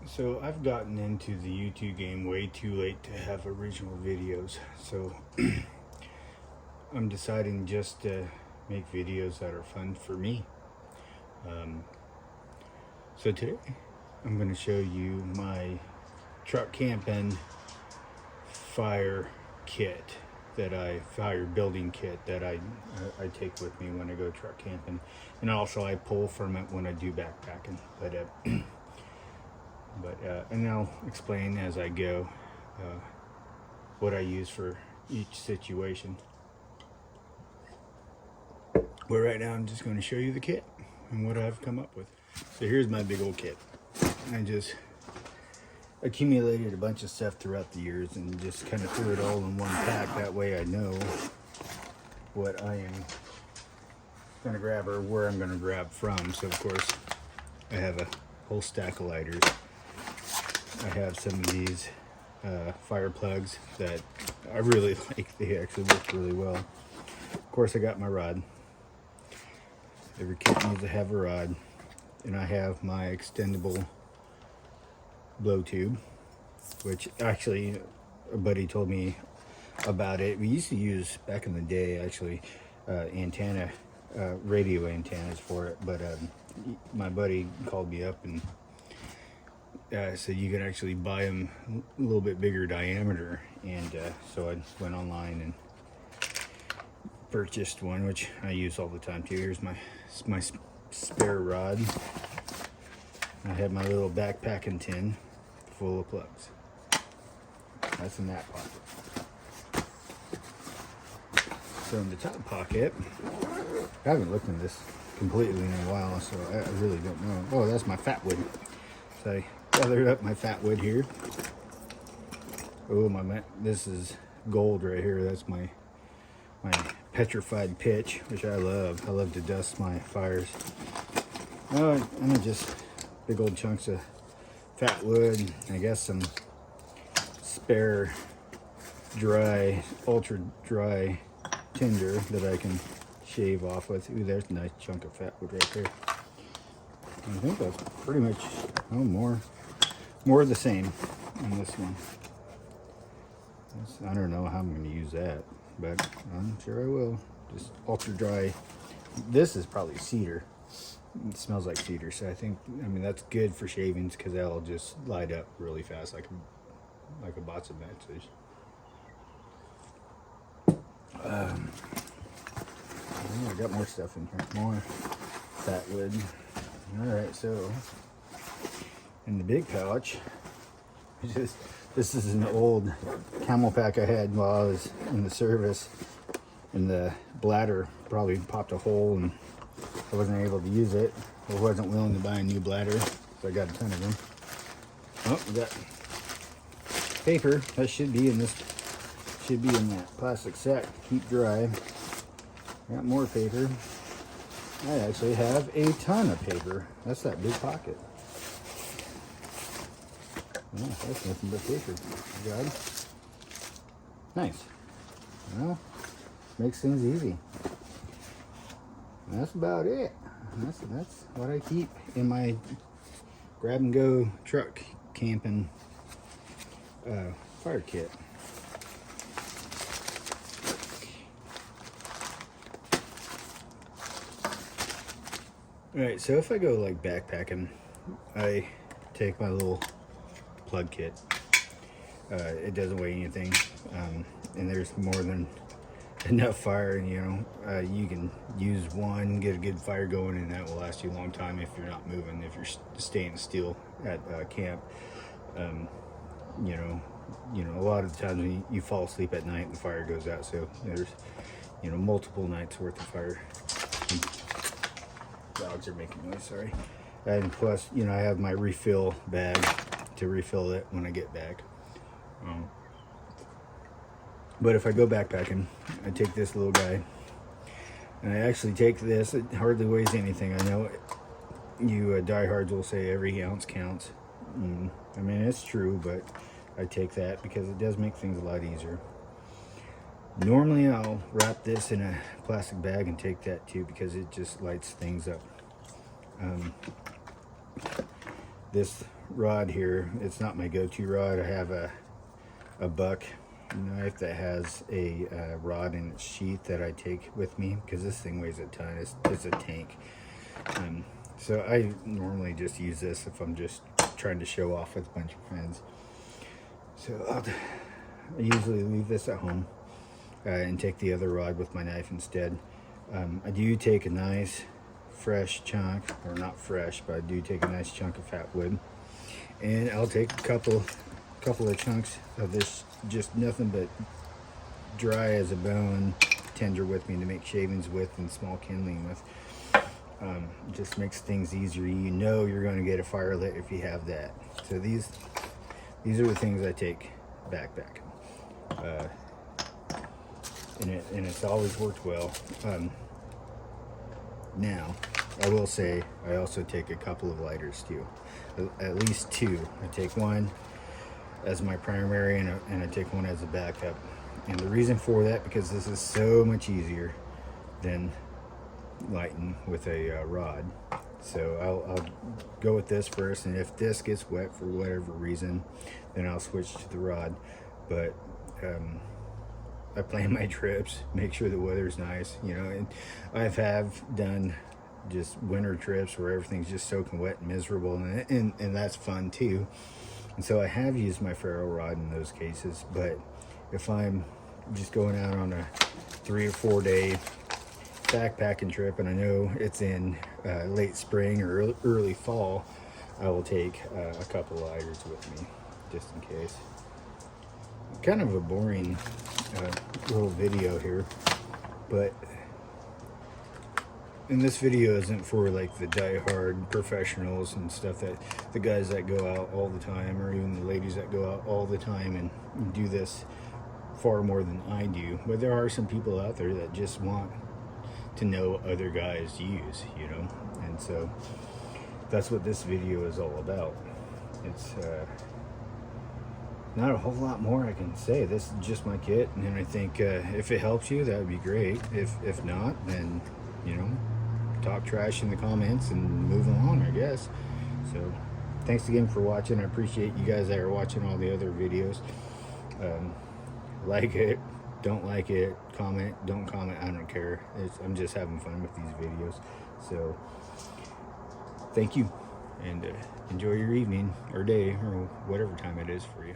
So I've gotten into the YouTube game way too late to have original videos. So I'm deciding just to make videos that are fun for me. Um, so today I'm going to show you my truck camping fire kit fire building kit that I take with me when I go truck camping, and also I pull from it when I do backpacking. And I'll explain as I go what I use for each situation. But right now I'm just going to show you the kit and what I've come up with. So here's my big old kit. I just accumulated a bunch of stuff throughout the years and just kind of threw it all in one pack. That way I know what I am going to grab or where I'm going to grab from. So of course I have a whole stack of lighters. I have some of these fire plugs that I really like. They actually work really well. Of course I got my rod. Every kit needs to have a rod. And I have my extendable blow tube, which actually a buddy told me about it. We used to use back in the day actually radio antennas for it, but my buddy called me up and said you can actually buy them a little bit bigger diameter, and so I went online and purchased one, which I use all the time too. Here's my spare rod. I have my little backpacking tin full of plugs. That's in that pocket. So in the top pocket, I haven't looked in this completely in a while, so I really don't know. Oh, that's my fat wood. So I gathered up my fat wood here. Oh, this is gold right here. That's my petrified pitch, which I love. I love to dust my fires. Oh, and just big old chunks of fat wood. I guess some spare dry, ultra dry tinder that I can shave off with. Ooh, there's a nice chunk of fat wood right there. I think that's pretty much, more of the same on this one. I don't know how I'm going to use that, but I'm sure I will. Just ultra dry. This is probably cedar. It smells like cedar, so I mean that's good for shavings because that'll just light up really fast like a box of matches. I got more stuff in here, more fat wood. All right, so in the big pouch, this is an old camel pack I had while I was in the service, and the bladder probably popped a hole and I wasn't able to use it, or wasn't willing to buy a new bladder, so I got a ton of them. Oh, we got paper. That should be in that plastic sack to keep dry. Got more paper. I actually have a ton of paper. That's that big pocket. Oh, that's nothing but paper. Good. Nice. Well, makes things easy. That's about it. That's what I keep in my grab and go truck camping fire kit. Alright, so if I go like backpacking, I take my little plug kit. It doesn't weigh anything, and there's more than enough fire, and you can use one, get a good fire going, and that will last you a long time if you're not moving, if you're staying still at camp. A lot of the times when you fall asleep at night, the fire goes out, so there's multiple nights worth of fire. Dogs are making noise, sorry. And plus, I have my refill bag to refill it when I get back. But if I go backpacking, I take this little guy, and I actually take this. It hardly weighs anything. I know you diehards will say every ounce counts. I mean, it's true, but I take that because it does make things a lot easier. Normally, I'll wrap this in a plastic bag and take that too because it just lights things up. this rod here, it's not my go-to rod. I have a buck knife that has a rod in its sheath that I take with me because this thing weighs a ton. It's a tank. So I normally just use this if I'm just trying to show off with a bunch of friends. So I usually leave this at home and take the other rod with my knife instead. I do take a nice fresh chunk, or not fresh, but I do take a nice chunk of fat wood, and I'll take a couple of chunks of this, just nothing but dry as a bone tinder with me to make shavings with and small kindling with. Just makes things easier. You know you're going to get a fire lit if you have that. So these are the things I take backpack, and it's always worked well. Now I will say I also take a couple of lighters too, at least two. I take one as my primary, and I take one as a backup. And the reason for that, because this is so much easier than lighting with a rod. So I'll go with this first, and if this gets wet for whatever reason, then I'll switch to the rod. But I plan my trips, make sure the weather's nice, you know. And have done just winter trips where everything's just soaking wet and miserable, and that's fun too. And so I have used my ferro rod in those cases. But if I'm just going out on a 3 or 4 day backpacking trip and I know it's in late spring or early fall, I will take a couple lighters with me just in case. Kind of a boring little video here, but and this video isn't for like the die-hard professionals and stuff, that the guys that go out all the time, or even the ladies that go out all the time and do this far more than I do. But there are some people out there that just want to know other guys use, you know, and so that's what this video is all about. It's not a whole lot more I can say. This is just my kit, and I think if it helps you, that would be great. If not, then, you know, talk trash in the comments and move along, I guess. So thanks again for watching. I appreciate you guys that are watching all the other videos. Like it, don't like it, comment, don't comment, I don't care. I'm just having fun with these videos. So thank you, and enjoy your evening or day or whatever time it is for you.